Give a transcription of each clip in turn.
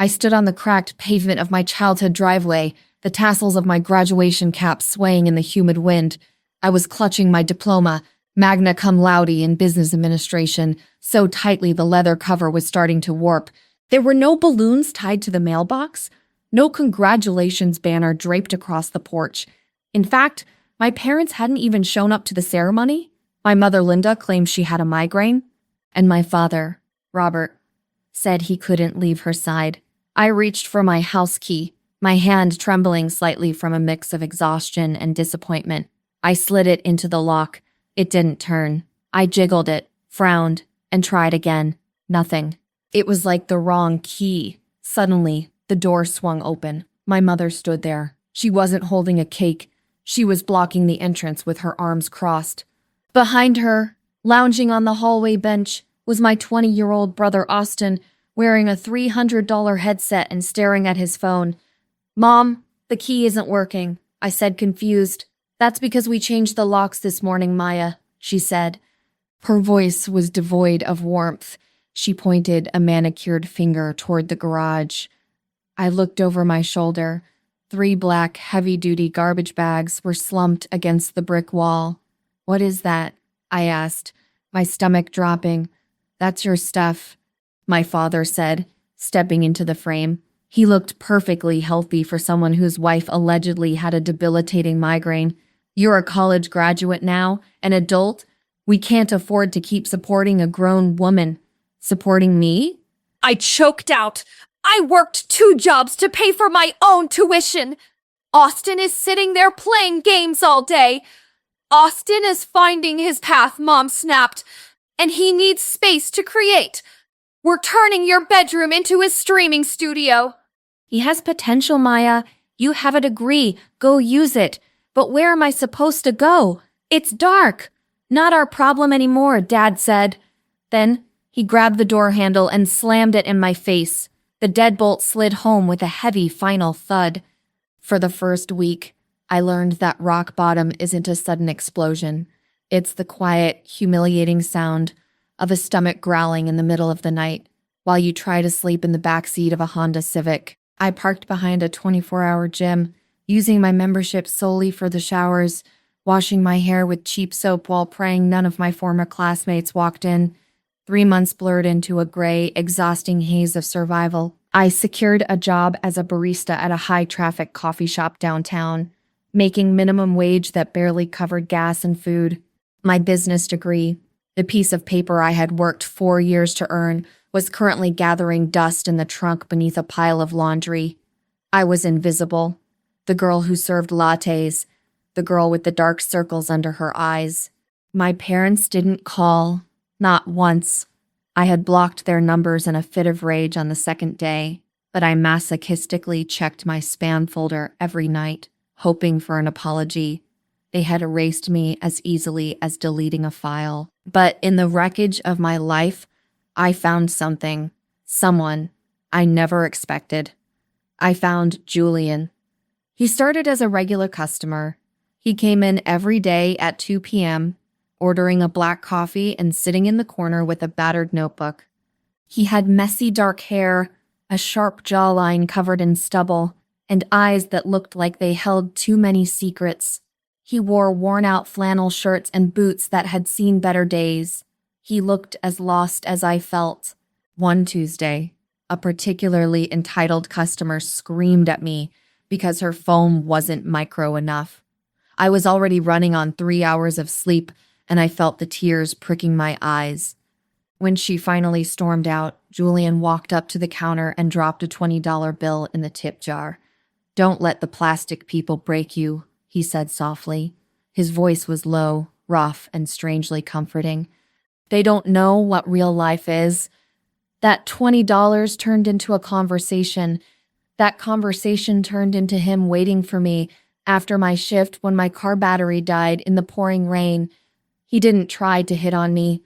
I stood on the cracked pavement of my childhood driveway, the tassels of my graduation cap swaying in the humid wind. I was clutching my diploma, magna cum laude in business administration, so tightly the leather cover was starting to warp. There were no balloons tied to the mailbox, no congratulations banner draped across the porch. In fact, my parents hadn't even shown up to the ceremony. My mother, Linda, claimed she had a migraine, and my father, Robert, said he couldn't leave her side. I reached for my house key, my hand trembling slightly from a mix of exhaustion and disappointment. I slid it into the lock. It didn't turn. I jiggled it, frowned, and tried again. Nothing. It was like the wrong key. Suddenly, the door swung open. My mother stood there. She wasn't holding a cake. She was blocking the entrance with her arms crossed. Behind her, lounging on the hallway bench, was my 20-year-old brother Austin, wearing a $300 headset and staring at his phone. "Mom, the key isn't working," I said, confused. "That's because we changed the locks this morning, Maya," she said. Her voice was devoid of warmth. She pointed a manicured finger toward the garage. I looked over my shoulder. 3 black, heavy-duty garbage bags were slumped against the brick wall. "What is that?" I asked, my stomach dropping. "That's your stuff," my father said, stepping into the frame. He looked perfectly healthy for someone whose wife allegedly had a debilitating migraine. "You're a college graduate now, an adult. We can't afford to keep supporting a grown woman." "Supporting me?" I choked out. "I worked 2 jobs to pay for my own tuition. Austin is sitting there playing games all day. Austin is finding his path," Mom snapped, "and he needs space to create. We're turning your bedroom into his streaming studio." "He has potential, Maya. You have a degree. Go use it. But where am I supposed to go? It's dark." "Not our problem anymore," Dad said. Then he grabbed the door handle and slammed it in my face. The deadbolt slid home with a heavy final thud. For the first week, I learned that rock bottom isn't a sudden explosion. It's the quiet, humiliating sound of a stomach growling in the middle of the night while you try to sleep in the backseat of a Honda Civic. I parked behind a 24-hour gym, using my membership solely for the showers, washing my hair with cheap soap while praying none of my former classmates walked in. 3 months blurred into a gray, exhausting haze of survival. I secured a job as a barista at a high-traffic coffee shop downtown, making minimum wage that barely covered gas and food. My business degree, the piece of paper I had worked 4 years to earn, was currently gathering dust in the trunk beneath a pile of laundry. I was invisible. The girl who served lattes, the girl with the dark circles under her eyes. My parents didn't call, not once. I had blocked their numbers in a fit of rage on the second day, but I masochistically checked my spam folder every night, hoping for an apology. They had erased me as easily as deleting a file. But in the wreckage of my life, I found something, someone I never expected. I found Julian. He started as a regular customer. He came in every day at 2 p.m., ordering a black coffee and sitting in the corner with a battered notebook. He had messy dark hair, a sharp jawline covered in stubble, and eyes that looked like they held too many secrets. He wore worn-out flannel shirts and boots that had seen better days. He looked as lost as I felt. One Tuesday, a particularly entitled customer screamed at me because her foam wasn't micro enough. I was already running on 3 hours of sleep, and I felt the tears pricking my eyes. When she finally stormed out, Julian walked up to the counter and dropped a $20 bill in the tip jar. "Don't let the plastic people break you," he said softly. His voice was low, rough, and strangely comforting. "They don't know what real life is." That $20 turned into a conversation. That conversation turned into him waiting for me after my shift when my car battery died in the pouring rain. He didn't try to hit on me.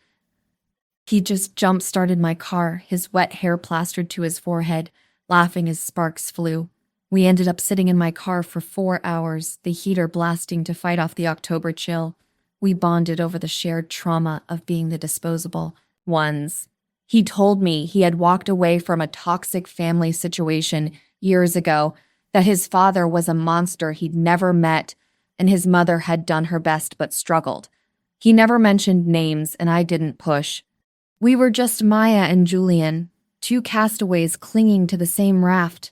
He just jump-started my car, his wet hair plastered to his forehead, laughing as sparks flew. We ended up sitting in my car for 4 hours, the heater blasting to fight off the October chill. We bonded over the shared trauma of being the disposable ones. He told me he had walked away from a toxic family situation years ago, that his father was a monster he'd never met, and his mother had done her best but struggled. He never mentioned names, and I didn't push. We were just Maya and Julian, two castaways clinging to the same raft.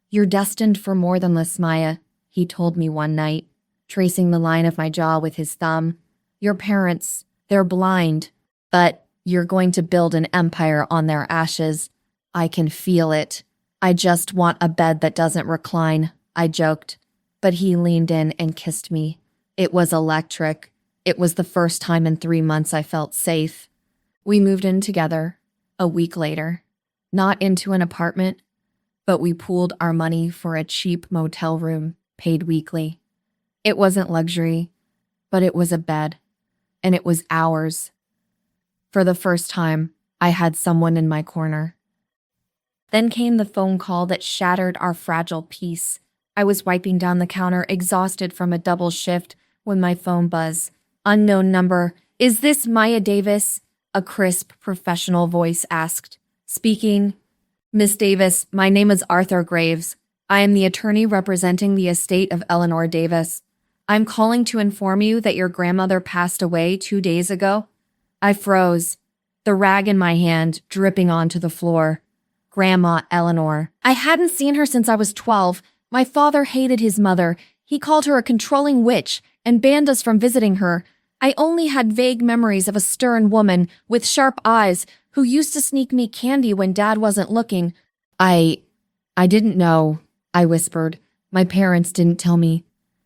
"You're destined for more than this, Maya," he told me one night, tracing the line of my jaw with his thumb. "Your parents, they're blind, but you're going to build an empire on their ashes. I can feel it. I just want a bed that doesn't recline," I joked. But he leaned in and kissed me. It was electric. It was the first time in 3 months I felt safe. We moved in together, a week later. Not into an apartment, but we pooled our money for a cheap motel room, paid weekly. It wasn't luxury, but it was a bed, and it was ours. For the first time, I had someone in my corner. Then came the phone call that shattered our fragile peace. I was wiping down the counter, exhausted from a double shift, when my phone buzzed. "Unknown number. Is this Maya Davis?" A crisp, professional voice asked. "Speaking." "Miss Davis, my name is Arthur Graves. I am the attorney representing the estate of Eleanor Davis. I'm calling to inform you that your grandmother passed away 2 days ago." I froze, the rag in my hand dripping onto the floor. Grandma Eleanor. I hadn't seen her since I was 12. My father hated his mother. He called her a controlling witch and banned us from visiting her. I only had vague memories of a stern woman with sharp eyes who used to sneak me candy when Dad wasn't looking. I didn't know," I whispered. "My parents didn't tell me."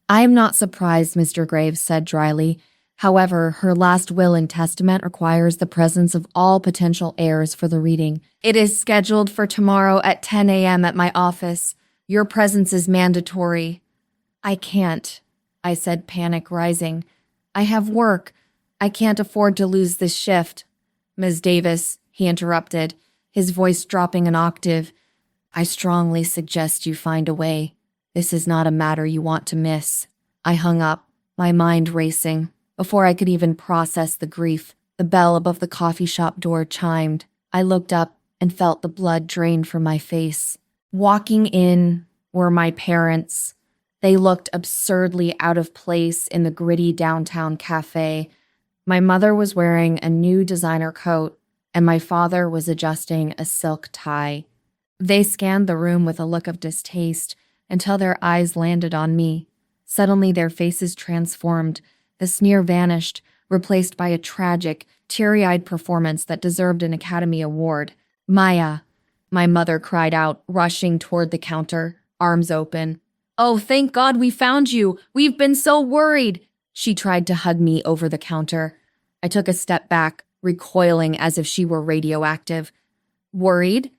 "I am not surprised," Mr. Graves said dryly. "However, her last will and testament requires the presence of all potential heirs for the reading. It is scheduled for tomorrow at 10 a.m. at my office. Your presence is mandatory." "I can't," I said, panic rising. "I have work. I can't afford to lose this shift." "Ms. Davis," he interrupted, his voice dropping an octave, "I strongly suggest you find a way. This is not a matter you want to miss." I hung up, my mind racing. Before I could even process the grief, the bell above the coffee shop door chimed. I looked up and felt the blood drain from my face. Walking in were my parents. They looked absurdly out of place in the gritty downtown cafe. My mother was wearing a new designer coat, and my father was adjusting a silk tie. They scanned the room with a look of distaste until their eyes landed on me. Suddenly their faces transformed. The sneer vanished, replaced by a tragic, teary-eyed performance that deserved an Academy Award. "Maya," my mother cried out, rushing toward the counter, arms open. "Oh, thank God we found you! We've been so worried!" She tried to hug me over the counter. I took a step back, recoiling as if she were radioactive. "Worried?"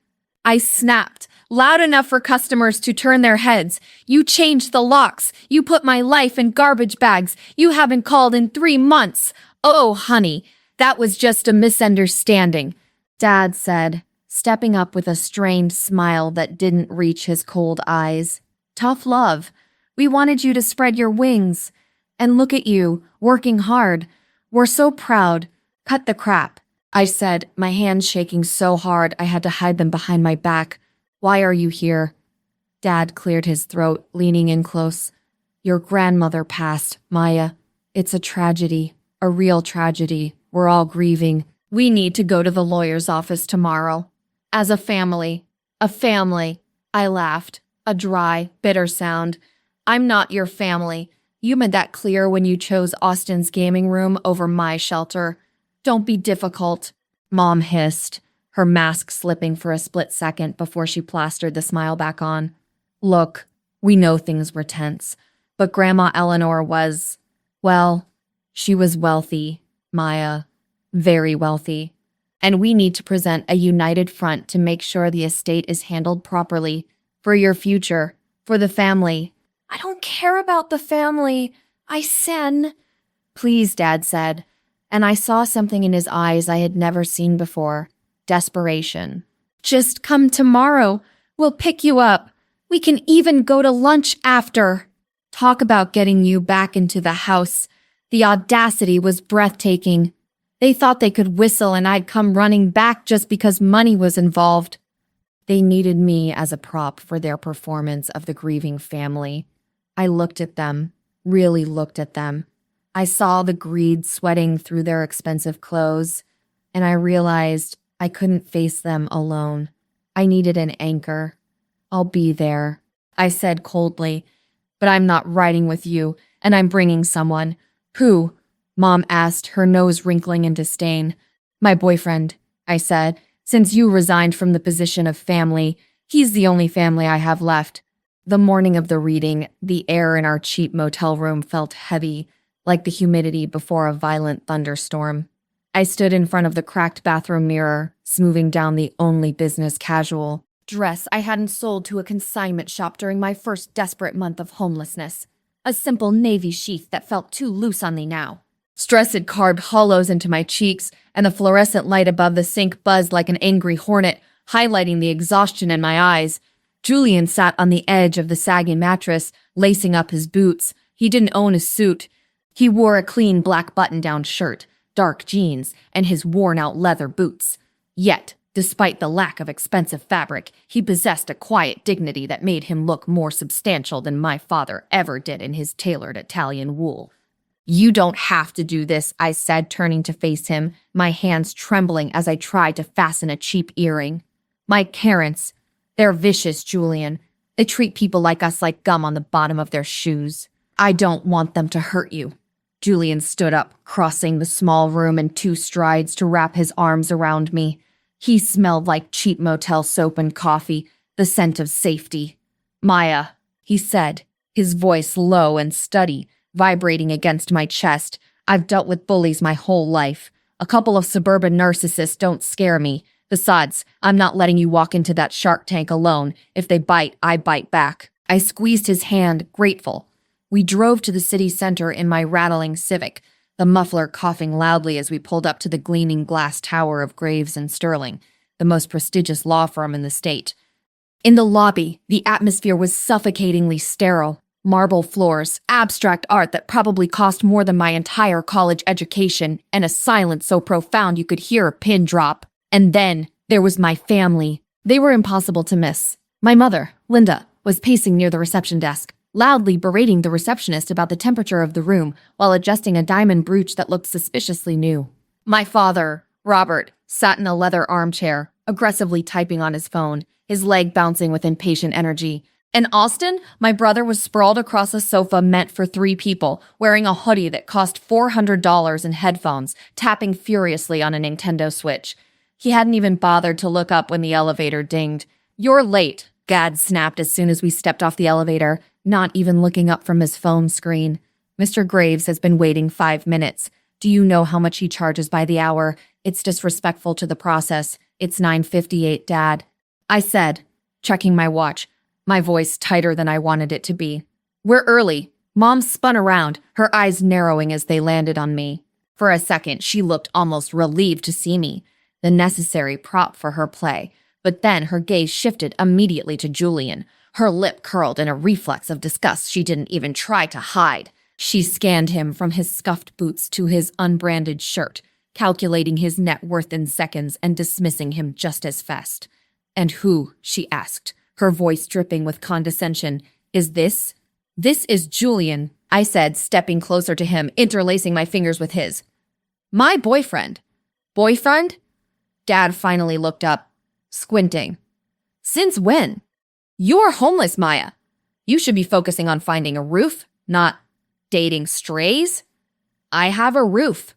I snapped, loud enough for customers to turn their heads. "You changed the locks. You put my life in garbage bags. You haven't called in 3 months. Oh, honey, that was just a misunderstanding," Dad said, stepping up with a strained smile that didn't reach his cold eyes. "Tough love. We wanted you to spread your wings. And look at you, working hard. We're so proud. Cut the crap," I said, my hands shaking so hard I had to hide them behind my back. "Why are you here?" Dad cleared his throat, leaning in close. "Your grandmother passed, Maya. It's a tragedy, a real tragedy. We're all grieving. We need to go to the lawyer's office tomorrow. As a family. A family." I laughed, a dry, bitter sound. "I'm not your family. You made that clear when you chose Austin's gaming room over my shelter. Don't be difficult," Mom hissed, her mask slipping for a split second before she plastered the smile back on. "Look, we know things were tense, but Grandma Eleanor was, well, she was wealthy, Maya, very wealthy. And we need to present a united front to make sure the estate is handled properly, for your future, for the family." "I don't care about the family. I sen." "Please," Dad said, and I saw something in his eyes I had never seen before. Desperation. "Just come tomorrow. We'll pick you up. We can even go to lunch after." Talk about getting you back into the house. The audacity was breathtaking. They thought they could whistle and I'd come running back just because money was involved. They needed me as a prop for their performance of the grieving family. I looked at them, really looked at them. I saw the greed sweating through their expensive clothes, and I realized I couldn't face them alone. I needed an anchor. I'll be there, I said coldly, but I'm not riding with you, and I'm bringing someone. Who? Mom asked, her nose wrinkling in disdain. My boyfriend, I said. Since you resigned from the position of family, he's the only family I have left. The morning of the reading, the air in our cheap motel room felt heavy, like the humidity before a violent thunderstorm. I stood in front of the cracked bathroom mirror, smoothing down the only business casual dress I hadn't sold to a consignment shop during my first desperate month of homelessness. A simple navy sheath that felt too loose on me now. Stress had carved hollows into my cheeks, and the fluorescent light above the sink buzzed like an angry hornet, highlighting the exhaustion in my eyes. Julian sat on the edge of the sagging mattress, lacing up his boots. He didn't own a suit. He wore a clean black button-down shirt, dark jeans, and his worn-out leather boots. Yet, despite the lack of expensive fabric, he possessed a quiet dignity that made him look more substantial than my father ever did in his tailored Italian wool. You don't have to do this, I said, turning to face him, my hands trembling as I tried to fasten a cheap earring. My parents, they're vicious, Julian. They treat people like us like gum on the bottom of their shoes. I don't want them to hurt you. Julian stood up, crossing the small room in 2 strides to wrap his arms around me. He smelled like cheap motel soap and coffee, the scent of safety. Maya, he said, his voice low and steady, vibrating against my chest. I've dealt with bullies my whole life. A couple of suburban narcissists don't scare me. Besides, I'm not letting you walk into that shark tank alone. If they bite, I bite back. I squeezed his hand, grateful. We drove to the city center in my rattling Civic, the muffler coughing loudly as we pulled up to the gleaming glass tower of Graves and Sterling, the most prestigious law firm in the state. In the lobby, the atmosphere was suffocatingly sterile. Marble floors, abstract art that probably cost more than my entire college education, and a silence so profound you could hear a pin drop. And then there was my family. They were impossible to miss. My mother, Linda, was pacing near the reception desk, loudly berating the receptionist about the temperature of the room while adjusting a diamond brooch that looked suspiciously new. My father, Robert, sat in a leather armchair, aggressively typing on his phone, his leg bouncing with impatient energy. In Austin, my brother was sprawled across a sofa meant for 3 people, wearing a hoodie that cost $400 and headphones, tapping furiously on a Nintendo Switch. He hadn't even bothered to look up when the elevator dinged. "You're late," Gad snapped as soon as we stepped off the elevator, not even looking up from his phone screen. "Mr. Graves has been waiting 5 minutes. Do you know how much he charges by the hour? It's disrespectful to the process. It's $9.58, Dad," I said, checking my watch, my voice tighter than I wanted it to be. "We're early." Mom spun around, her eyes narrowing as they landed on me. For a second, she looked almost relieved to see me, the necessary prop for her play, but then her gaze shifted immediately to Julian. Her lip curled in a reflex of disgust she didn't even try to hide. She scanned him from his scuffed boots to his unbranded shirt, calculating his net worth in seconds and dismissing him just as fast. "And who?" she asked, her voice dripping with condescension. "Is this?" "This is Julian," I said, stepping closer to him, interlacing my fingers with his. "My boyfriend." "Boyfriend?" Dad finally looked up, squinting. "Since when? You're homeless, Maya. You should be focusing on finding a roof, not dating strays." "I have a roof,"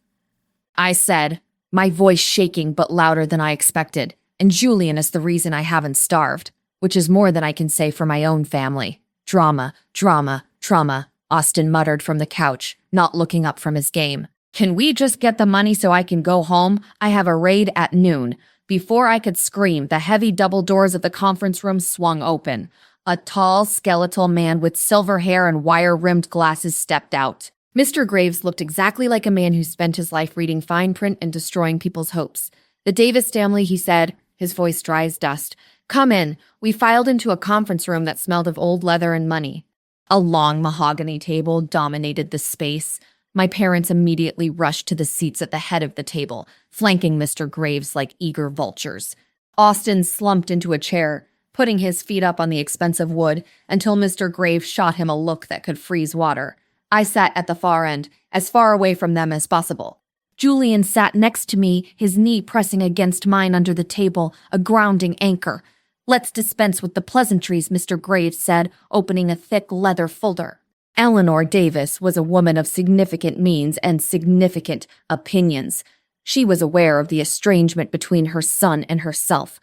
I said, my voice shaking but louder than I expected, "and Julian is the reason I haven't starved, which is more than I can say for my own family." "Drama, drama, trauma," Austin muttered from the couch, not looking up from his game. "Can we just get the money so I can go home? I have a raid at noon." Before I could scream, the heavy double doors of the conference room swung open. A tall, skeletal man with silver hair and wire-rimmed glasses stepped out. Mr. Graves looked exactly like a man who spent his life reading fine print and destroying people's hopes. "The Davis family," he said, his voice dry as dust. "Come in." We filed into a conference room that smelled of old leather and money. A long mahogany table dominated the space. My parents immediately rushed to the seats at the head of the table, flanking Mr. Graves like eager vultures. Austin slumped into a chair, putting his feet up on the expensive wood until Mr. Graves shot him a look that could freeze water. I sat at the far end, as far away from them as possible. Julian sat next to me, his knee pressing against mine under the table, a grounding anchor. "Let's dispense with the pleasantries," Mr. Graves said, opening a thick leather folder. Eleanor Davis was a woman of significant means and significant opinions. She was aware of the estrangement between her son and herself.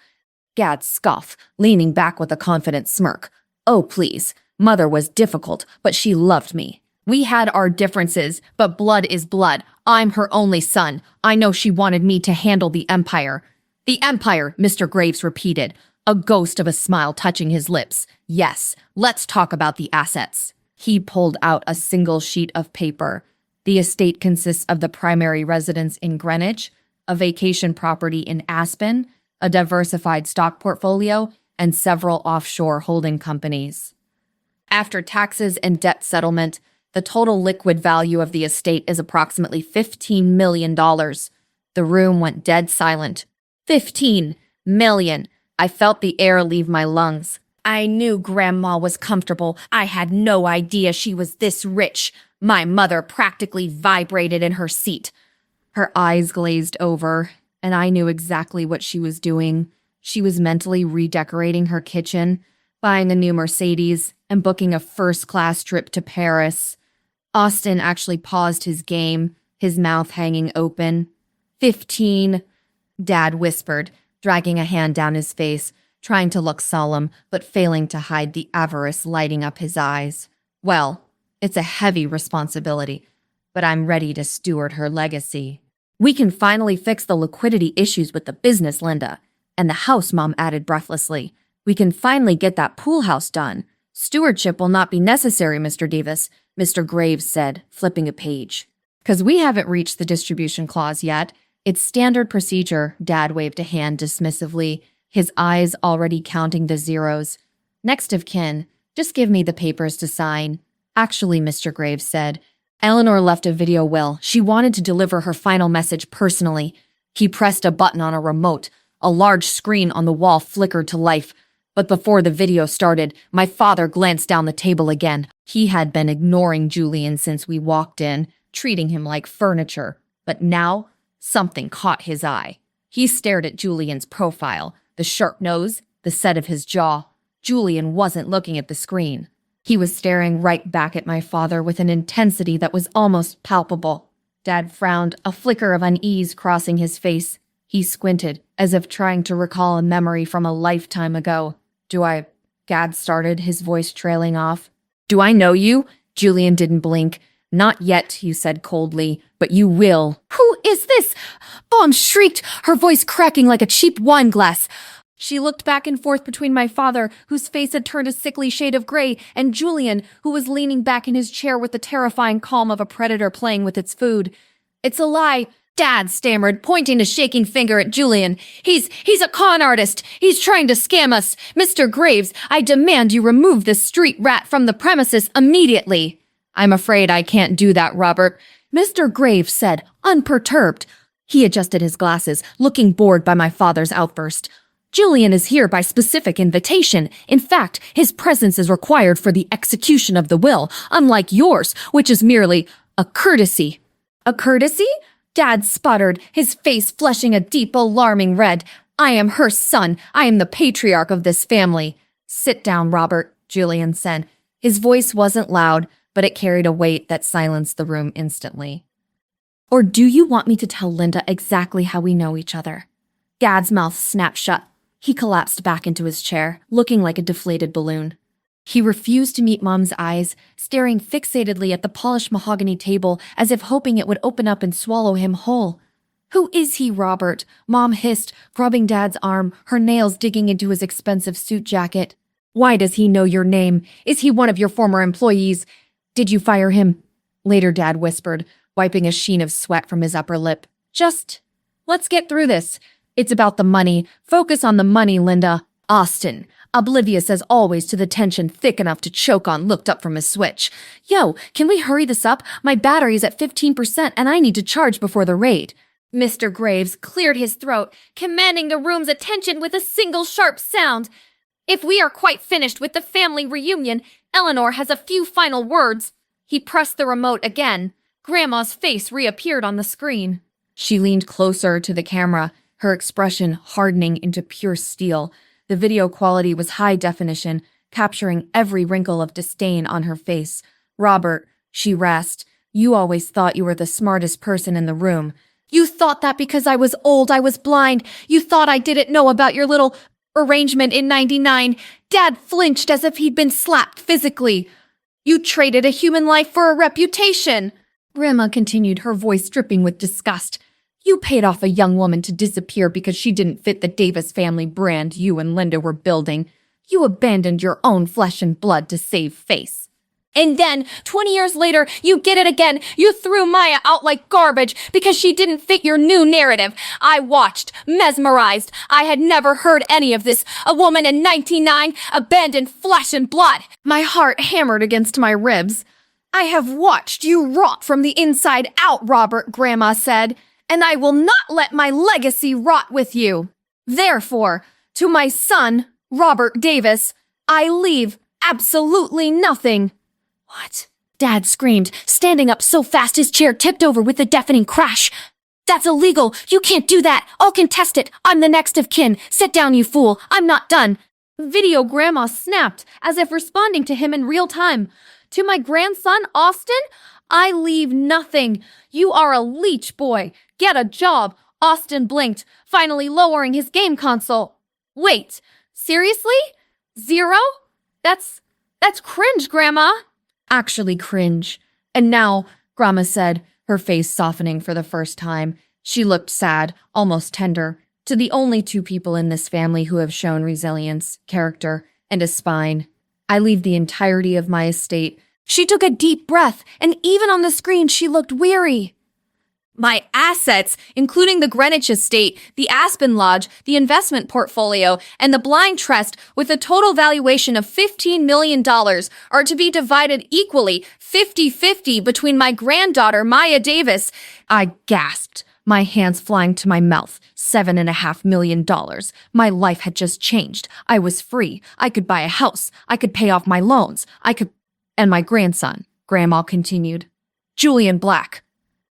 Gad scoffed, leaning back with a confident smirk. "Oh, please. Mother was difficult, but she loved me. We had our differences, but blood is blood. I'm her only son. I know she wanted me to handle the empire." "The empire," Mr. Graves repeated, a ghost of a smile touching his lips. "Yes, let's talk about the assets." He pulled out a single sheet of paper. The estate consists of the primary residence in Greenwich, a vacation property in Aspen, a diversified stock portfolio, and several offshore holding companies. After taxes and debt settlement, the total liquid value of the estate is approximately $15 million. The room went dead silent. 15 million. I felt the air leave my lungs. I knew Grandma was comfortable. I had no idea she was this rich. My mother practically vibrated in her seat. Her eyes glazed over, and I knew exactly what she was doing. She was mentally redecorating her kitchen, buying a new Mercedes, and booking a first-class trip to Paris. Austin actually paused his game, his mouth hanging open. 15, Dad whispered, dragging a hand down his face, trying to look solemn, but failing to hide the avarice lighting up his eyes. "Well, it's a heavy responsibility, but I'm ready to steward her legacy." "We can finally fix the liquidity issues with the business, Linda. And the house," Mom added breathlessly. "We can finally get that pool house done. Stewardship will not be necessary, Mr. Davis," Mr. Graves said, flipping a page. "'Cause we haven't reached the distribution clause yet. It's standard procedure," Dad waved a hand dismissively, his eyes already counting the zeros. "Next of kin, just give me the papers to sign." "Actually," Mr. Graves said, "Eleanor left a video will. She wanted to deliver her final message personally." He pressed a button on a remote. A large screen on the wall flickered to life. But before the video started, my father glanced down the table again. He had been ignoring Julian since we walked in, treating him like furniture. But now, something caught his eye. He stared at Julian's profile, the sharp nose, the set of his jaw. Julian wasn't looking at the screen. He was staring right back at my father with an intensity that was almost palpable. Dad frowned, a flicker of unease crossing his face. He squinted, as if trying to recall a memory from a lifetime ago. Gad started, his voice trailing off. "Do I know you?" Julian didn't blink. "Not yet," you said coldly, "but you will." "Who is this?" Mom shrieked, her voice cracking like a cheap wine glass. She looked back and forth between my father, whose face had turned a sickly shade of gray, and Julian, who was leaning back in his chair with the terrifying calm of a predator playing with its food. "It's a lie," Dad stammered, pointing a shaking finger at Julian. He's a con artist. He's trying to scam us. Mr. Graves, I demand you remove this street rat from the premises immediately." "I'm afraid I can't do that, Robert," Mr. Graves said, unperturbed. He adjusted his glasses, looking bored by my father's outburst. "Julian is here by specific invitation. In fact, his presence is required for the execution of the will, unlike yours, which is merely a courtesy." "A courtesy?" Dad sputtered, his face flushing a deep, alarming red. "I am her son. I am the patriarch of this family." "Sit down, Robert," Julian said. His voice wasn't loud, but it carried a weight that silenced the room instantly. "Or do you want me to tell Linda exactly how we know each other?" Gad's mouth snapped shut. He collapsed back into his chair, looking like a deflated balloon. He refused to meet Mom's eyes, staring fixatedly at the polished mahogany table as if hoping it would open up and swallow him whole. "Who is he, Robert?" Mom hissed, rubbing Dad's arm, her nails digging into his expensive suit jacket. "Why does he know your name? Is he one of your former employees? Did you fire him?" Later, Dad whispered, wiping a sheen of sweat from his upper lip. Let's get through this. It's about the money. Focus on the money, Linda." Austin, oblivious as always to the tension thick enough to choke on, looked up from his switch. Yo, can we hurry this up? My battery's at 15% and I need to charge before the raid. Mr. Graves cleared his throat, commanding the room's attention with a single sharp sound. If we are quite finished with the family reunion, Eleanor has a few final words. He pressed the remote again. Grandma's face reappeared on the screen. She leaned closer to the camera, her expression hardening into pure steel. The video quality was high definition, capturing every wrinkle of disdain on her face. Robert, she rasped, you always thought you were the smartest person in the room. You thought that because I was old, I was blind. You thought I didn't know about your little arrangement in '99. Dad flinched as if he'd been slapped physically. You traded a human life for a reputation. Grandma continued, her voice dripping with disgust. You paid off a young woman to disappear because she didn't fit the Davis family brand you and Linda were building. You abandoned your own flesh and blood to save face. And then, 20 years later, you get it again. You threw Maya out like garbage because she didn't fit your new narrative. I watched, mesmerized. I had never heard any of this. A woman in 99 abandoned flesh and blood. My heart hammered against my ribs. I have watched you rot from the inside out, Robert, Grandma said, and I will not let my legacy rot with you. Therefore, to my son, Robert Davis, I leave absolutely nothing. What? Dad screamed, standing up so fast his chair tipped over with a deafening crash. That's illegal. You can't do that. I'll contest it. I'm the next of kin. Sit down, you fool. I'm not done. Video Grandma snapped, as if responding to him in real time. To my grandson, Austin, I leave nothing. You are a leech boy. Get a job. Austin blinked, finally lowering his game console. Wait, seriously? 0? That's cringe, Grandma. Actually cringe. And now, Grandma said, her face softening for the first time. She looked sad, almost tender, to the only two people in this family who have shown resilience, character, and a spine. I leave the entirety of my estate. She took a deep breath, and even on the screen she looked weary. My assets, including the Greenwich estate, the Aspen Lodge, the investment portfolio, and the blind trust with a total valuation of $15 million are to be divided equally, 50-50 between my granddaughter, Maya Davis. I gasped, my hands flying to my mouth. $7.5 million. My life had just changed. I was free. I could buy a house. I could pay off my loans. And my grandson, Grandma continued. Julian Black.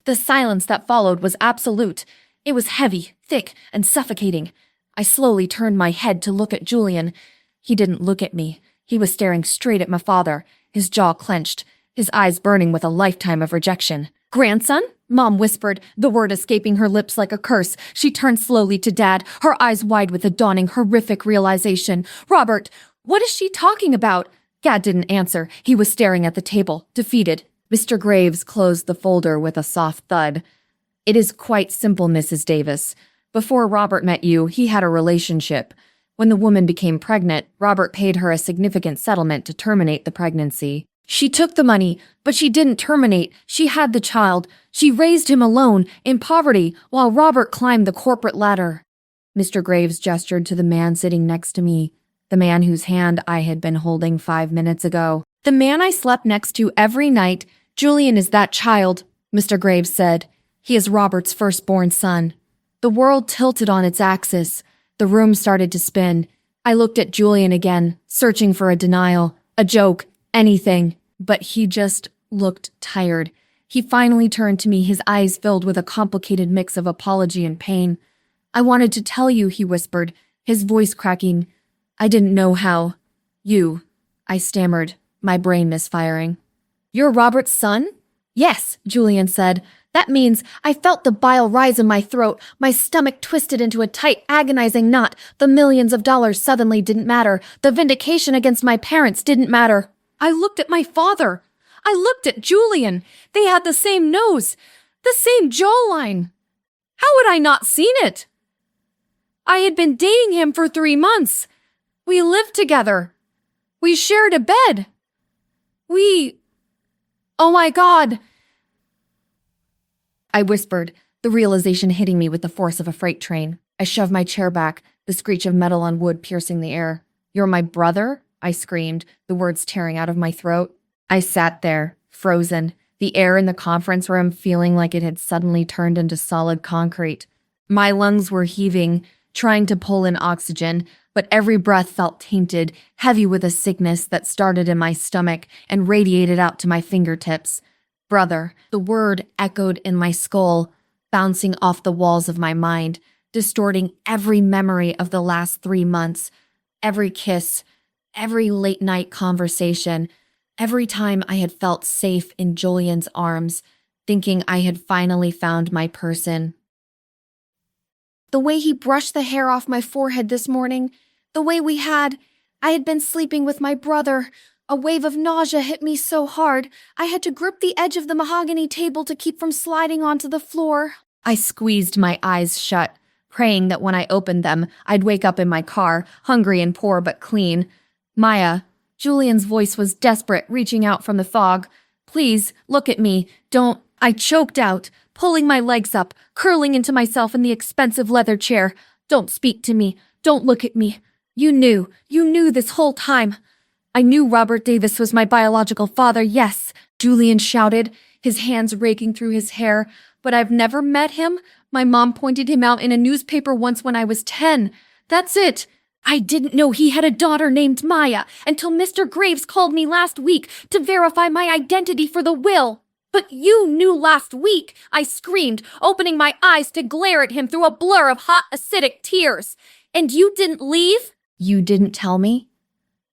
The silence that followed was absolute. It was heavy, thick, and suffocating. I slowly turned my head to look at Julian. He didn't look at me. He was staring straight at my father, his jaw clenched, his eyes burning with a lifetime of rejection. Grandson? Mom whispered, the word escaping her lips like a curse. She turned slowly to Dad, her eyes wide with a dawning, horrific realization. Robert, what is she talking about? Dad didn't answer. He was staring at the table, defeated. Mr. Graves closed the folder with a soft thud. It is quite simple, Mrs. Davis. Before Robert met you, he had a relationship. When the woman became pregnant, Robert paid her a significant settlement to terminate the pregnancy. She took the money, but she didn't terminate. She had the child. She raised him alone, in poverty, while Robert climbed the corporate ladder. Mr. Graves gestured to the man sitting next to me, the man whose hand I had been holding 5 minutes ago. The man I slept next to every night. Julian is that child, Mr. Graves said. He is Robert's firstborn son. The world tilted on its axis. The room started to spin. I looked at Julian again, searching for a denial, a joke, anything. But he just looked tired. He finally turned to me, his eyes filled with a complicated mix of apology and pain. I wanted to tell you, he whispered, his voice cracking. I didn't know how. You, I stammered, my brain misfiring. You're Robert's son? Yes, Julian said. That means I felt the bile rise in my throat, my stomach twisted into a tight, agonizing knot. The millions of dollars suddenly didn't matter. The vindication against my parents didn't matter. I looked at my father. I looked at Julian. They had the same nose, the same jawline. How had I not seen it? I had been dating him for 3 months. We lived together. We shared a bed. Oh my God! I whispered, the realization hitting me with the force of a freight train. I shoved my chair back, the screech of metal on wood piercing the air. "You're my brother?" I screamed, the words tearing out of my throat. I sat there, frozen, the air in the conference room feeling like it had suddenly turned into solid concrete. My lungs were heaving, trying to pull in oxygen, but every breath felt tainted, heavy with a sickness that started in my stomach and radiated out to my fingertips. Brother, the word echoed in my skull, bouncing off the walls of my mind, distorting every memory of the last 3 months, every kiss, every late-night conversation, every time I had felt safe in Julian's arms, thinking I had finally found my person. The way he brushed the hair off my forehead this morning, the way I had been sleeping with my brother. A wave of nausea hit me so hard, I had to grip the edge of the mahogany table to keep from sliding onto the floor. I squeezed my eyes shut, praying that when I opened them, I'd wake up in my car, hungry and poor but clean. "Maya," Julian's voice was desperate, reaching out from the fog. "Please, look at me. Don't—" I choked out, pulling my legs up, curling into myself in the expensive leather chair. "Don't speak to me. Don't look at me. You knew this whole time." "I knew Robert Davis was my biological father, yes," Julian shouted, his hands raking through his hair. "But I've never met him. My mom pointed him out in a newspaper once when I was 10. That's it. I didn't know he had a daughter named Maya until Mr. Graves called me last week to verify my identity for the will." "But you knew last week," I screamed, opening my eyes to glare at him through a blur of hot, acidic tears. "And you didn't leave?" "You didn't tell me?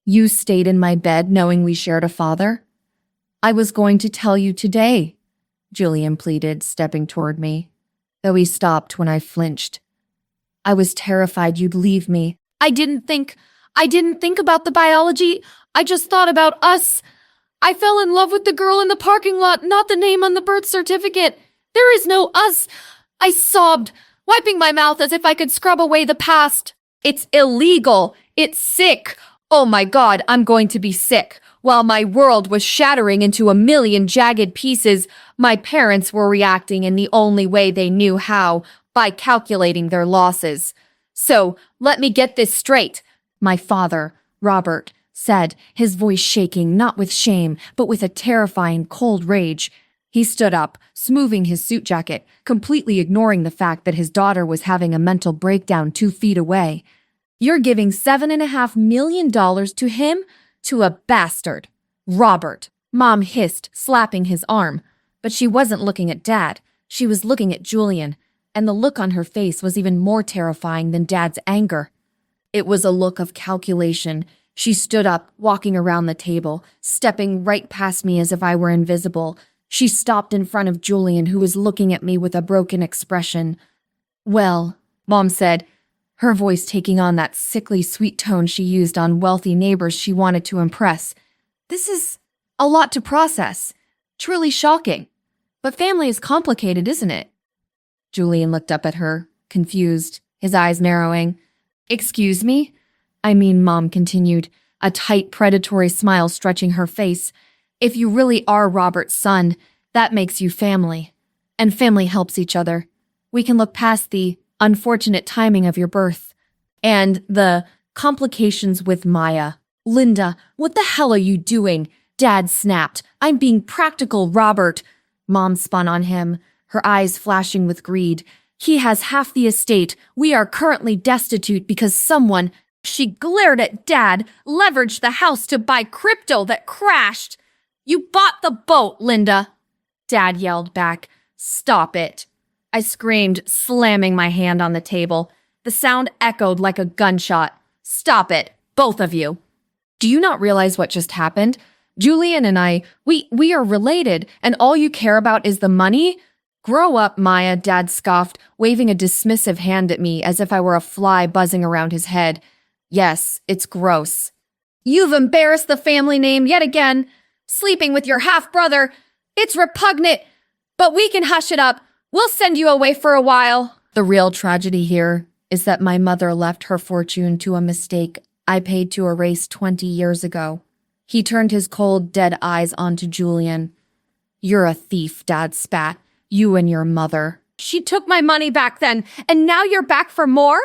You stayed in my bed knowing we shared a father?" "I was going to tell you today," Julian pleaded, stepping toward me, though he stopped when I flinched. "I was terrified you'd leave me. I didn't think about the biology. I just thought about us. I fell in love with the girl in the parking lot, not the name on the birth certificate. There is no us." I sobbed, wiping my mouth as if I could scrub away the past. "It's illegal. It's sick. Oh my God, I'm going to be sick." While my world was shattering into a million jagged pieces, my parents were reacting in the only way they knew how, by calculating their losses. "So, let me get this straight," my father, Robert, said, his voice shaking not with shame, but with a terrifying cold rage. He stood up, smoothing his suit jacket, completely ignoring the fact that his daughter was having a mental breakdown 2 feet away. "You're giving $7.5 million to him? To a bastard. Robert," Mom hissed, slapping his arm. But she wasn't looking at Dad. She was looking at Julian, and the look on her face was even more terrifying than Dad's anger. It was a look of calculation. She stood up, walking around the table, stepping right past me as if I were invisible. She stopped in front of Julian, who was looking at me with a broken expression. "Well," Mom said, her voice taking on that sickly sweet tone she used on wealthy neighbors she wanted to impress. "This is a lot to process. Truly shocking. But family is complicated, isn't it?" Julian looked up at her, confused, his eyes narrowing. "Excuse me?" Mom continued, a tight, predatory smile stretching her face. "If you really are Robert's son, that makes you family. And family helps each other. We can look past the unfortunate timing of your birth and the complications with Maya." "Linda, what the hell are you doing?" Dad snapped. "I'm being practical, Robert." Mom spun on him, her eyes flashing with greed. "He has half the estate. We are currently destitute because someone—" She glared at Dad, leveraged the house to buy crypto that crashed. "You bought the boat, Linda!" Dad yelled back. "Stop it!" I screamed, slamming my hand on the table. The sound echoed like a gunshot. "Stop it, both of you!" "Do you not realize what just happened? Julian and I, we are related, and all you care about is the money?" "Grow up, Maya," Dad scoffed, waving a dismissive hand at me as if I were a fly buzzing around his head. "Yes, it's gross." "You've embarrassed the family name yet again. Sleeping with your half-brother. It's repugnant, but we can hush it up. We'll send you away for a while." The real tragedy here is that my mother left her fortune to a mistake I paid to erase 20 years ago. He turned his cold, dead eyes onto Julian. "You're a thief," Dad spat. "You and your mother." "She took my money back then, and now you're back for more?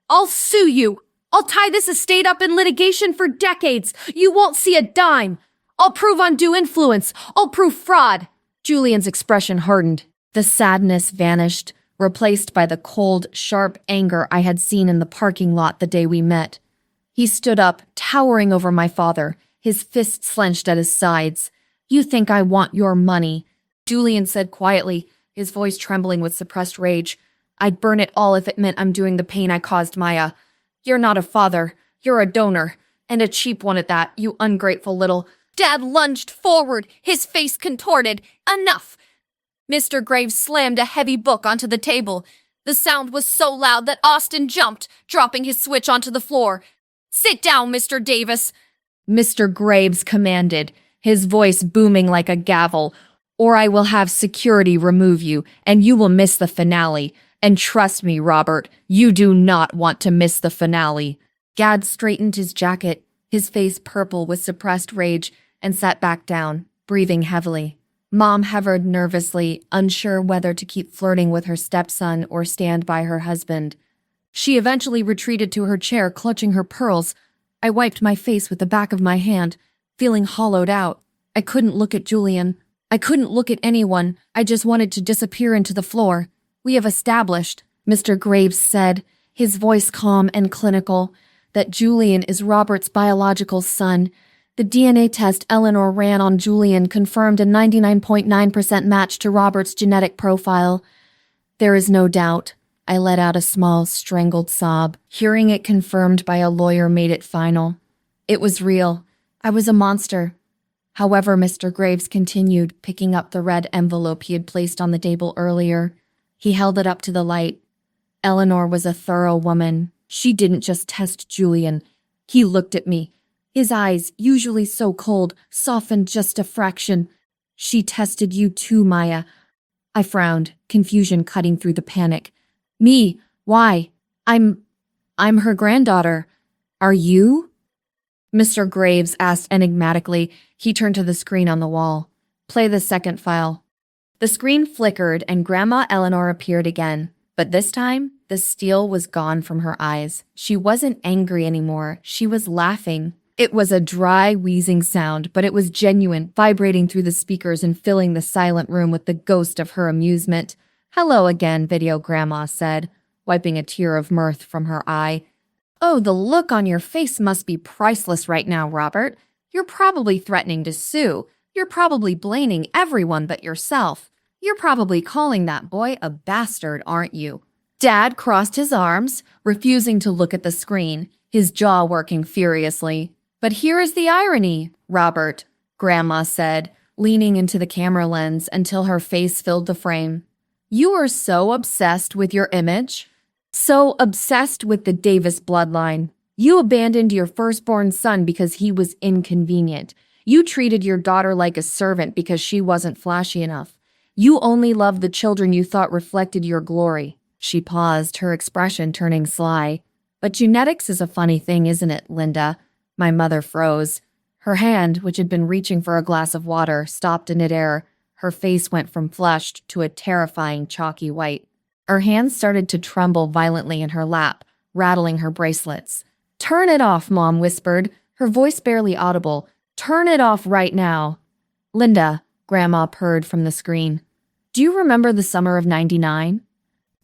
I'll sue you. I'll tie this estate up in litigation for decades. You won't see a dime. I'll prove undue influence. I'll prove fraud. Julian's expression hardened. The sadness vanished, replaced by the cold, sharp anger I had seen in the parking lot the day we met. He stood up, towering over my father, his fists clenched at his sides. You think I want your money, Julian said quietly, his voice trembling with suppressed rage. I'd burn it all if it meant undoing the pain I caused Maya. You're not a father. You're a donor. And a cheap one at that, you ungrateful little... Dad lunged forward, his face contorted. Enough! Mr. Graves slammed a heavy book onto the table. The sound was so loud that Austin jumped, dropping his switch onto the floor. Sit down, Mr. Davis, Mr. Graves commanded, his voice booming like a gavel. Or I will have security remove you, and you will miss the finale. And trust me, Robert, you do not want to miss the finale. Gad straightened his jacket, his face purple with suppressed rage, and sat back down, breathing heavily. Mom hovered nervously, unsure whether to keep flirting with her stepson or stand by her husband. She eventually retreated to her chair, clutching her pearls. I wiped my face with the back of my hand, feeling hollowed out. I couldn't look at Julian. I couldn't look at anyone. I just wanted to disappear into the floor. We have established, Mr. Graves said, his voice calm and clinical, that Julian is Robert's biological son. The DNA test Eleanor ran on Julian confirmed a 99.9% match to Robert's genetic profile. There is no doubt. I let out a small, strangled sob. Hearing it confirmed by a lawyer made it final. It was real. I was a monster. However, Mr. Graves continued, picking up the red envelope he had placed on the table earlier. He held it up to the light. Eleanor was a thorough woman. She didn't just test Julian. He looked at me. His eyes, usually so cold, softened just a fraction. She tested you too, Maya. I frowned, confusion cutting through the panic. Me? Why? I'm her granddaughter. Are you? Mr. Graves asked enigmatically. He turned to the screen on the wall. Play the second file. The screen flickered and Grandma Eleanor appeared again. But this time, the steel was gone from her eyes. She wasn't angry anymore. She was laughing. It was a dry, wheezing sound, but it was genuine, vibrating through the speakers and filling the silent room with the ghost of her amusement. Hello again, Video Grandma said, wiping a tear of mirth from her eye. Oh, the look on your face must be priceless right now, Robert. You're probably threatening to sue. You're probably blaming everyone but yourself. You're probably calling that boy a bastard, aren't you? Dad crossed his arms, refusing to look at the screen, his jaw working furiously. But here is the irony, Robert, Grandma said, leaning into the camera lens until her face filled the frame. You are so obsessed with your image, so obsessed with the Davis bloodline. You abandoned your firstborn son because he was inconvenient. You treated your daughter like a servant because she wasn't flashy enough. You only loved the children you thought reflected your glory. She paused, her expression turning sly. But genetics is a funny thing, isn't it, Linda? My mother froze. Her hand, which had been reaching for a glass of water, stopped in midair. Her face went from flushed to a terrifying chalky white. Her hands started to tremble violently in her lap, rattling her bracelets. Turn it off, Mom whispered, her voice barely audible. Turn it off right now. Linda, Grandma purred from the screen. Do you remember the summer of '99?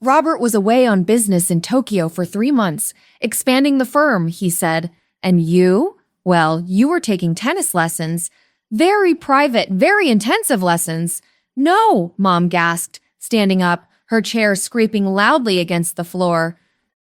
Robert was away on business in Tokyo for 3 months, expanding the firm, he said. And you? Well, you were taking tennis lessons. Very private, very intensive lessons. No, Mom gasped, standing up, her chair scraping loudly against the floor.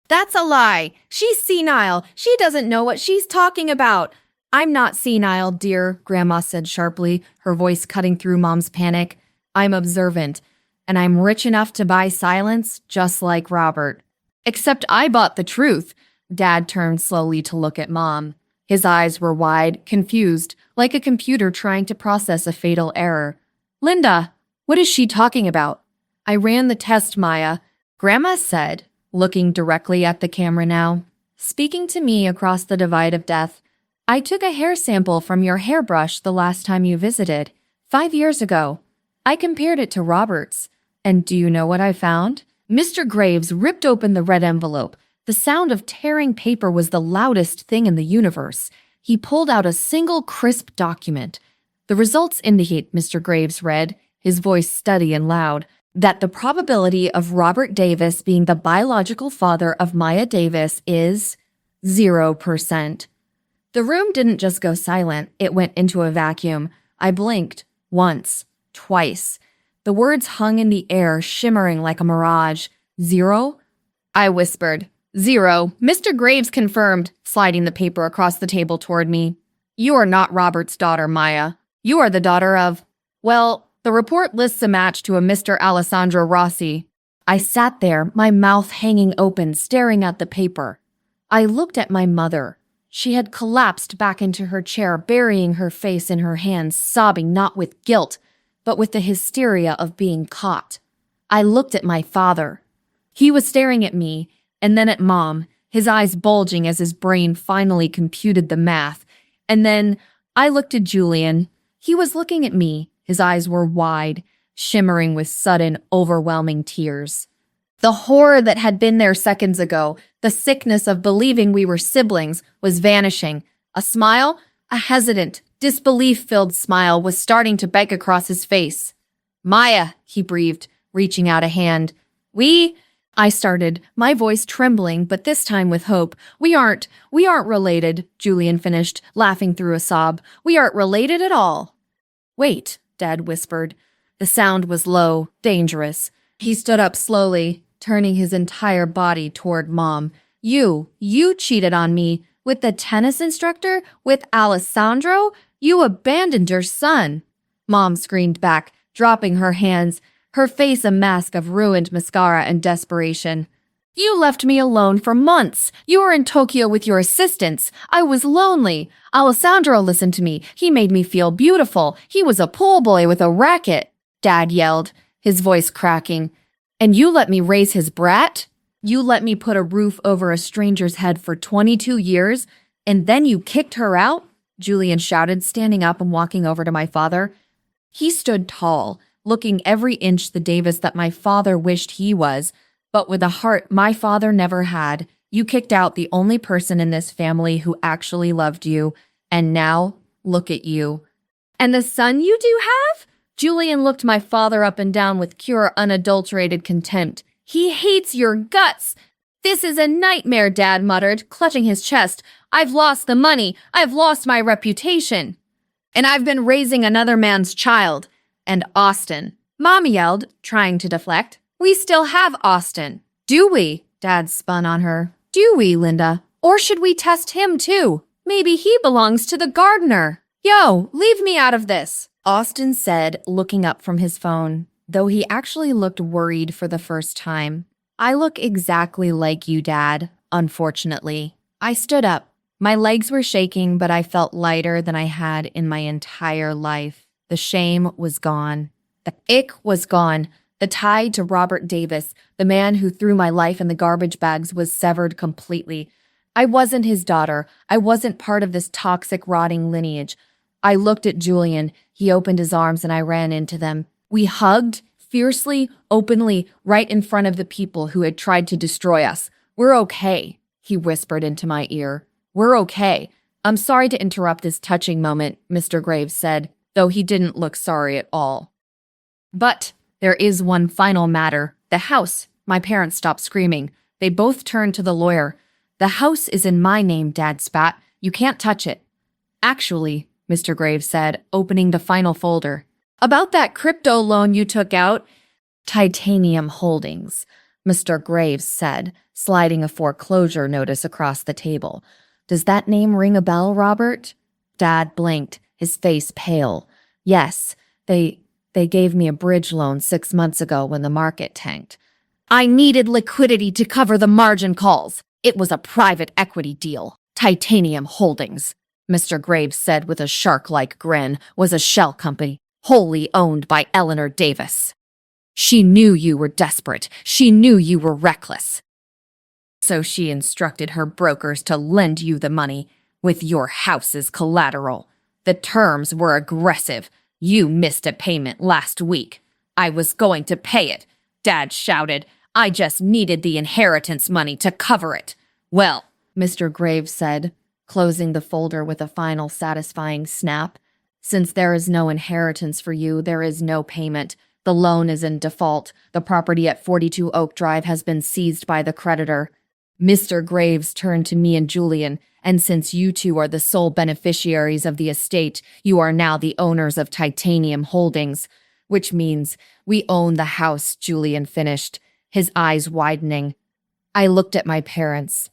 That's a lie. She's senile. She doesn't know what she's talking about. I'm not senile, dear, Grandma said sharply, her voice cutting through Mom's panic. I'm observant, and I'm rich enough to buy silence just like Robert. Except I bought the truth. Dad turned slowly to look at Mom. His eyes were wide, confused, like a computer trying to process a fatal error. Linda, what is she talking about? I ran the test, Maya, Grandma said, looking directly at the camera now. Speaking to me across the divide of death, I took a hair sample from your hairbrush the last time you visited, 5 years ago. I compared it to Robert's. And do you know what I found? Mr. Graves ripped open the red envelope, The sound of tearing paper was the loudest thing in the universe. He pulled out a single crisp document. The results indicate, Mr. Graves read, his voice steady and loud, that the probability of Robert Davis being the biological father of Maya Davis is 0%. The room didn't just go silent, it went into a vacuum. I blinked, once, twice. The words hung in the air, shimmering like a mirage. 0? I whispered. 0. Mr. Graves confirmed, sliding the paper across the table toward me. You are not Robert's daughter, Maya. You are the daughter of, well, the report lists a match to a Mr. Alessandro Rossi. I sat there, my mouth hanging open, staring at the paper. I looked at my mother. She had collapsed back into her chair, burying her face in her hands, sobbing not with guilt, but with the hysteria of being caught. I looked at my father. He was staring at me, and then at Mom, his eyes bulging as his brain finally computed the math. And then I looked at Julian. He was looking at me. His eyes were wide, shimmering with sudden, overwhelming tears. The horror that had been there seconds ago, the sickness of believing we were siblings, was vanishing. A smile, a hesitant, disbelief-filled smile, was starting to beg across his face. Maya, he breathed, reaching out a hand. I started, my voice trembling, but this time with hope. We aren't related, Julian finished, laughing through a sob. We aren't related at all. Wait, Dad whispered. The sound was low, dangerous. He stood up slowly, turning his entire body toward Mom. You cheated on me. With the tennis instructor? With Alessandro? You abandoned your son. Mom screamed back, dropping her hands, her face a mask of ruined mascara and desperation. You left me alone for months. You were in Tokyo with your assistants. I was lonely. Alessandro listened to me. He made me feel beautiful. He was a pool boy with a racket, Dad yelled, his voice cracking. And you let me raise his brat? You let me put a roof over a stranger's head for 22 years, and then you kicked her out? Julian shouted, standing up and walking over to my father. He stood tall, looking every inch the Davis that my father wished he was, but with a heart my father never had. You kicked out the only person in this family who actually loved you, and now, look at you. And the son you do have? Julian looked my father up and down with pure, unadulterated contempt. He hates your guts. This is a nightmare, Dad muttered, clutching his chest. I've lost the money. I've lost my reputation. And I've been raising another man's child. And Austin. Mom yelled, trying to deflect. We still have Austin. Do we? Dad spun on her. Do we, Linda? Or should we test him too? Maybe he belongs to the gardener. Yo, leave me out of this, Austin said, looking up from his phone, though he actually looked worried for the first time. I look exactly like you, Dad, unfortunately. I stood up. My legs were shaking, but I felt lighter than I had in my entire life. The shame was gone. The ick was gone. The tie to Robert Davis, the man who threw my life in the garbage bags, was severed completely. I wasn't his daughter. I wasn't part of this toxic, rotting lineage. I looked at Julian. He opened his arms and I ran into them. We hugged, fiercely, openly, right in front of the people who had tried to destroy us. We're okay, he whispered into my ear. We're okay. I'm sorry to interrupt this touching moment, Mr. Graves said, though he didn't look sorry at all. But there is one final matter. The house. My parents stopped screaming. They both turned to the lawyer. The house is in my name, Dad spat. You can't touch it. Actually, Mr. Graves said, opening the final folder. About that crypto loan you took out. Titanium Holdings, Mr. Graves said, sliding a foreclosure notice across the table. Does that name ring a bell, Robert? Dad blinked, his face pale. Yes, they gave me a bridge loan 6 months ago when the market tanked. I needed liquidity to cover the margin calls. It was a private equity deal. Titanium Holdings, Mr. Graves said with a shark-like grin, was a shell company, wholly owned by Eleanor Davis. She knew you were desperate. She knew you were reckless. So she instructed her brokers to lend you the money with your house as collateral. The terms were aggressive. You missed a payment last week. I was going to pay it, Dad shouted. I just needed the inheritance money to cover it. Well, Mr. Graves said, closing the folder with a final satisfying snap. Since there is no inheritance for you, there is no payment. The loan is in default. The property at 42 Oak Drive has been seized by the creditor. Mr. Graves turned to me and Julian, and since you two are the sole beneficiaries of the estate, you are now the owners of Titanium Holdings, which means we own the house, Julian finished, his eyes widening. I looked at my parents.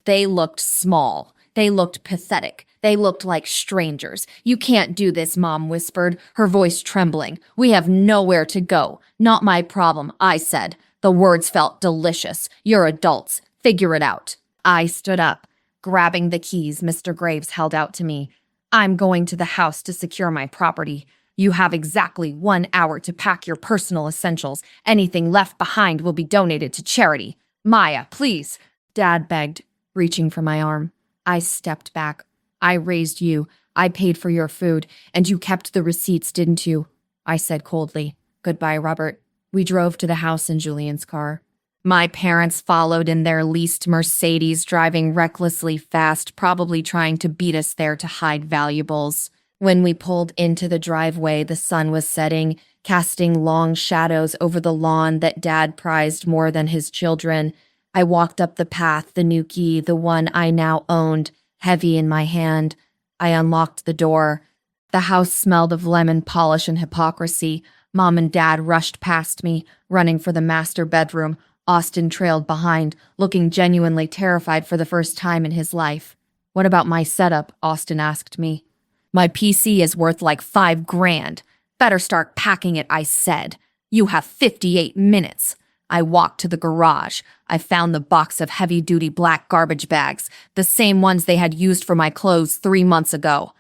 They looked small. They looked pathetic. They looked like strangers. You can't do this, Mom whispered, her voice trembling. We have nowhere to go. Not my problem, I said. The words felt delicious. You're adults. Figure it out. I stood up, grabbing the keys Mr. Graves held out to me. I'm going to the house to secure my property. You have exactly 1 hour to pack your personal essentials. Anything left behind will be donated to charity. Maya, please, Dad begged, reaching for my arm. I stepped back. I raised you. I paid for your food, and you kept the receipts, didn't you? I said coldly. Goodbye, Robert. We drove to the house in Julian's car. My parents followed in their leased Mercedes, driving recklessly fast, probably trying to beat us there to hide valuables. When we pulled into the driveway, the sun was setting, casting long shadows over the lawn that Dad prized more than his children. I walked up the path, the new key, the one I now owned, heavy in my hand. I unlocked the door. The house smelled of lemon polish and hypocrisy. Mom and Dad rushed past me, running for the master bedroom. Austin trailed behind, looking genuinely terrified for the first time in his life. What about my setup? Austin asked me. My PC is worth like $5,000. Better start packing it, I said. You have 58 minutes. I walked to the garage. I found the box of heavy-duty black garbage bags, the same ones they had used for my clothes 3 months ago.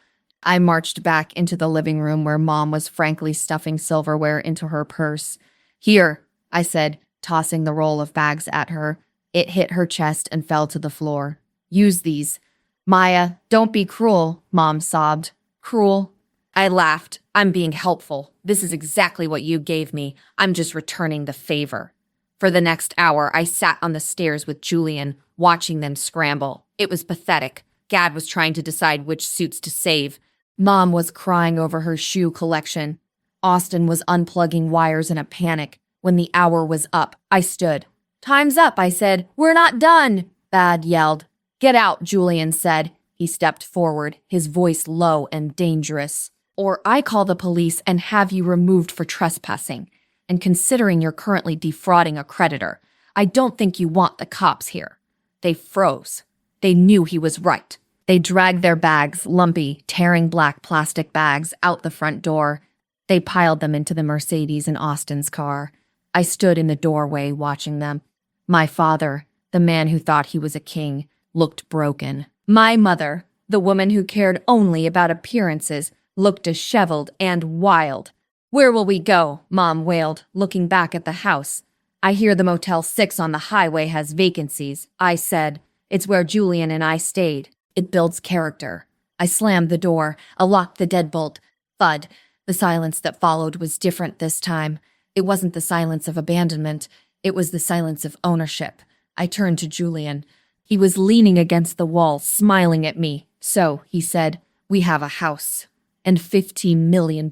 I marched back into the living room where Mom was frankly stuffing silverware into her purse. Here, I said, tossing the roll of bags at her. It hit her chest and fell to the floor. Use these. Maya, don't be cruel, Mom sobbed. Cruel? I laughed. I'm being helpful. This is exactly what you gave me. I'm just returning the favor. For the next hour, I sat on the stairs with Julian, watching them scramble. It was pathetic. Gad was trying to decide which suits to save. Mom was crying over her shoe collection. Austin was unplugging wires in a panic. When the hour was up, I stood. Time's up, I said. We're not done, Bad yelled. Get out, Julian said. He stepped forward, his voice low and dangerous. Or I call the police and have you removed for trespassing. And considering you're currently defrauding a creditor, I don't think you want the cops here. They froze. They knew he was right. They dragged their bags, lumpy, tearing black plastic bags, out the front door. They piled them into the Mercedes in Austin's car. I stood in the doorway watching them. My father, the man who thought he was a king, looked broken. My mother, the woman who cared only about appearances, looked disheveled and wild. Where will we go? Mom wailed, looking back at the house. I hear the Motel 6 on the highway has vacancies, I said. It's where Julian and I stayed. It builds character. I slammed the door, locked the deadbolt. Thud. The silence that followed was different this time. It wasn't the silence of abandonment. It was the silence of ownership. I turned to Julian. He was leaning against the wall, smiling at me. So, he said, we have a house. And $15 million.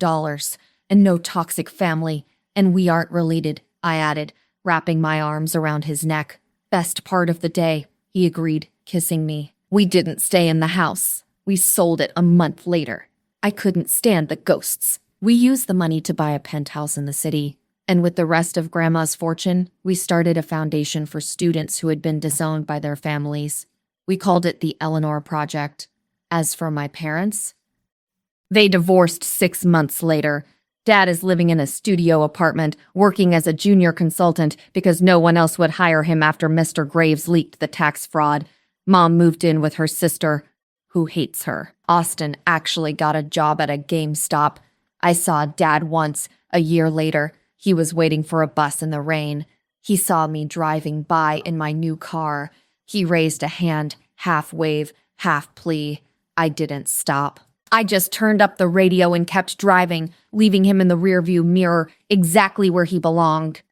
And no toxic family. And we aren't related, I added, wrapping my arms around his neck. Best part of the day, he agreed, kissing me. We didn't stay in the house. We sold it a month later. I couldn't stand the ghosts. We used the money to buy a penthouse in the city. And with the rest of Grandma's fortune, we started a foundation for students who had been disowned by their families. We called it the Eleanor Project. As for my parents, they divorced 6 months later. Dad is living in a studio apartment, working as a junior consultant because no one else would hire him after Mr. Graves leaked the tax fraud. Mom moved in with her sister, who hates her. Austin actually got a job at a GameStop. I saw Dad once, a year later. He was waiting for a bus in the rain. He saw me driving by in my new car. He raised a hand, half wave, half plea. I didn't stop. I just turned up the radio and kept driving, leaving him in the rearview mirror exactly where he belonged.